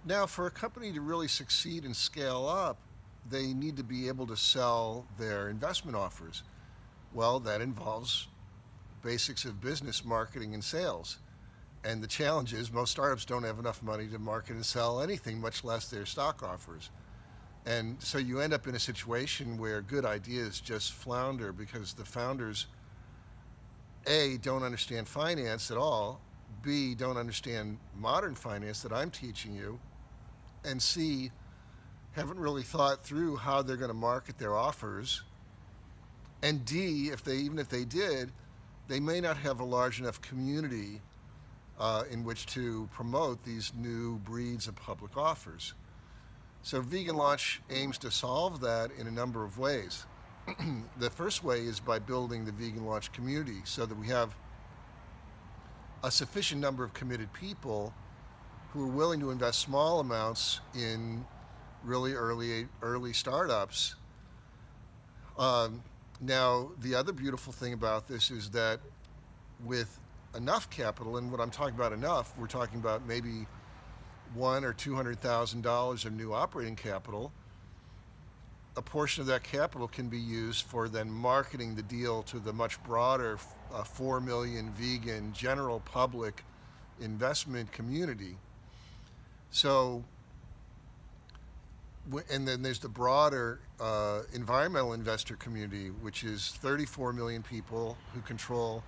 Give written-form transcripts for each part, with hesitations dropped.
Now, for a company to really succeed and scale up, they need to be able to sell their investment offers. Well, that involves basics of business marketing and sales. And the challenge is most startups don't have enough money to market and sell anything, much less their stock offers. And so you end up in a situation where good ideas just flounder because the founders, A, don't understand finance at all, B, don't understand modern finance that I'm teaching you, and C, haven't really thought through how they're going to market their offers. And D, even if they did, they may not have a large enough community in which to promote these new breeds of public offers. So Vegan Launch aims to solve that in a number of ways. The first way is by building the Vegan Launch community so that we have a sufficient number of committed people who are willing to invest small amounts in really early startups. Now, the other beautiful thing about this is that with enough capital, and what I'm talking about enough, we're talking about maybe one or $200,000 of new operating capital. A portion of that capital can be used for then marketing the deal to the much broader 4 million vegan general public investment community. So, and then there's the broader environmental investor community, which is 34 million people who control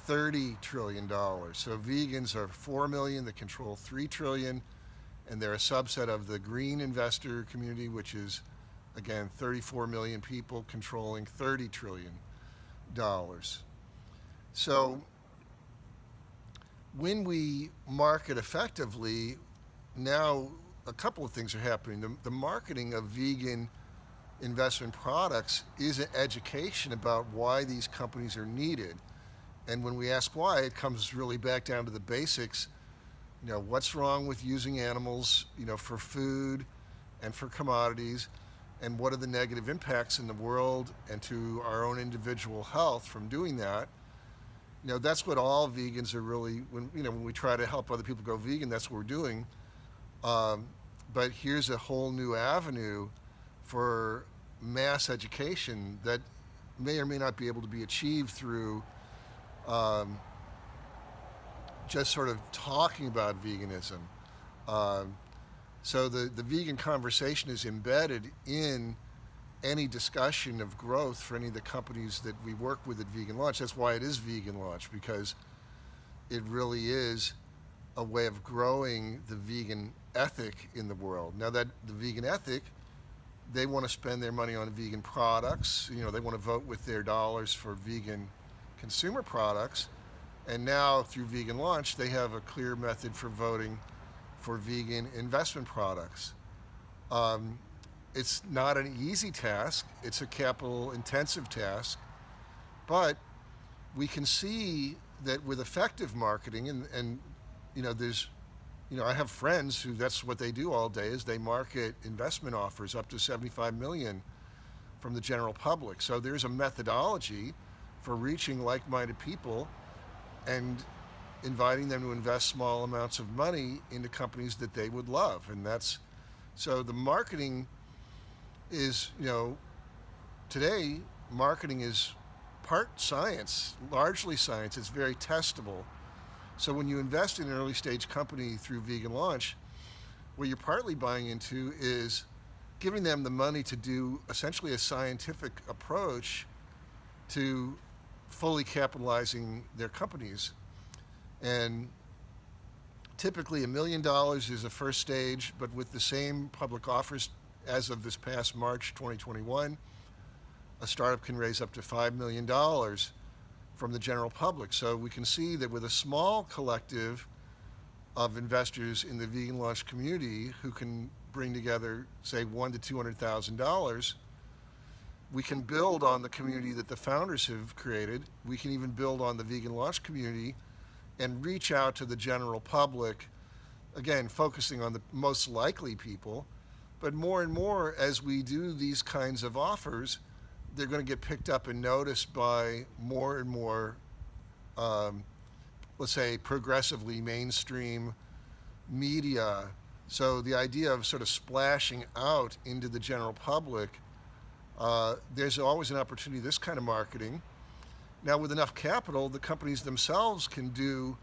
$30 trillion. So vegans are 4 million that control 3 trillion, and they're a subset of the green investor community, which is, again, 34 million people controlling $30 trillion. So when we market effectively, now a couple of things are happening. The marketing of vegan investment products is an education about why these companies are needed. And when we ask why, it comes really back down to the basics. What's wrong with using animals, for food and for commodities, and what are the negative impacts in the world and to our own individual health from doing that? That's what all vegans are really, when we try to help other people go vegan, that's what we're doing. But here's a whole new avenue for mass education that may or may not be able to be achieved through just sort of talking about veganism. So the vegan conversation is embedded in any discussion of growth for any of the companies that we work with at Vegan Launch. That's why it is Vegan Launch, because it really is a way of growing the vegan ethic in the world. Now that the vegan ethic, they want to spend their money on vegan products. They want to vote with their dollars for vegan consumer products. And now through Vegan Launch, they have a clear method for voting for vegan investment products. It's not an easy task. It's a capital intensive task. But we can see that with effective marketing, and there's, I have friends who that's what they do all day is they market investment offers up to 75 million from the general public. So there's a methodology for reaching like-minded people and inviting them to invest small amounts of money into companies that they would love. And so the marketing is, today marketing is part science, largely science. It's very testable. So when you invest in an early stage company through Vegan Launch, what you're partly buying into is giving them the money to do essentially a scientific approach to fully capitalizing their companies. And typically $1 million is the first stage, but with the same public offers as of this past March 2021, a startup can raise up to $5 million from the general public. So we can see that with a small collective of investors in the Vegan Launch community who can bring together, say, $100,000 to $200,000, we can build on the community that the founders have created. We can even build on the Vegan Launch community and reach out to the general public, again, focusing on the most likely people. But more and more, as we do these kinds of offers, they're going to get picked up and noticed by more and more, let's say, progressively mainstream media So the idea of sort of splashing out into the general public, there's always an opportunity, this kind of marketing. Now, with enough capital, the companies themselves can do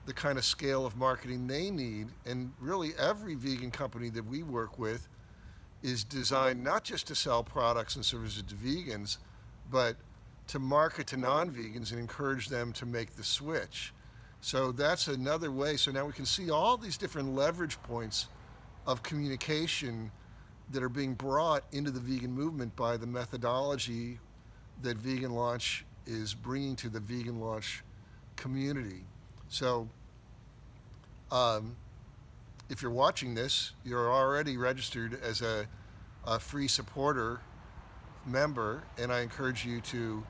the kind of scale of marketing they need. And really, every vegan company that we work with is designed not just to sell products and services to vegans, but to market to non-vegans and encourage them to make the switch. So that's another way. So now we can see all these different leverage points of communication that are being brought into the vegan movement by the methodology that Vegan Launch is bringing to the Vegan Launch community. So if you're watching this, you're already registered as a free supporter member, and I encourage you to,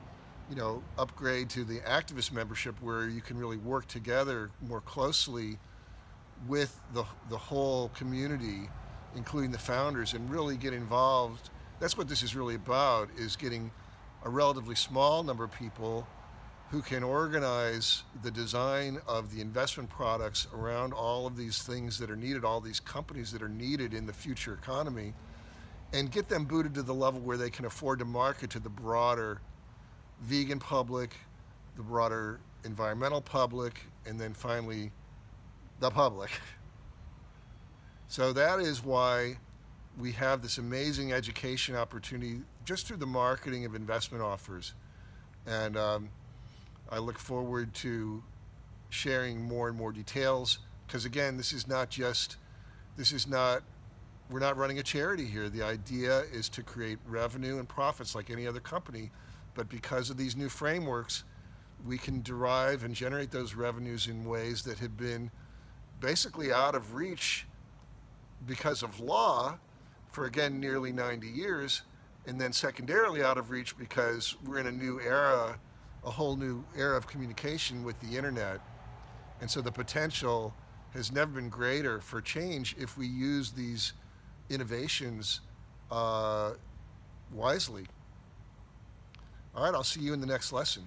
upgrade to the activist membership where you can really work together more closely with the whole community, including the founders, and really get involved. That's what this is really about, is getting a relatively small number of people who can organize the design of the investment products around all of these things that are needed, all these companies that are needed in the future economy, and get them booted to the level where they can afford to market to the broader vegan public, the broader environmental public, and then finally the public. So that is why we have this amazing education opportunity just through the marketing of investment offers. And I look forward to sharing more and more details, because again, we're not running a charity here. The idea is to create revenue and profits like any other company, but because of these new frameworks, we can derive and generate those revenues in ways that have been basically out of reach because of law for, again, nearly 90 years, and then secondarily out of reach because we're in a new era, a whole new era of communication with the internet. And so the potential has never been greater for change if we use these innovations wisely. All right, I'll see you in the next lesson.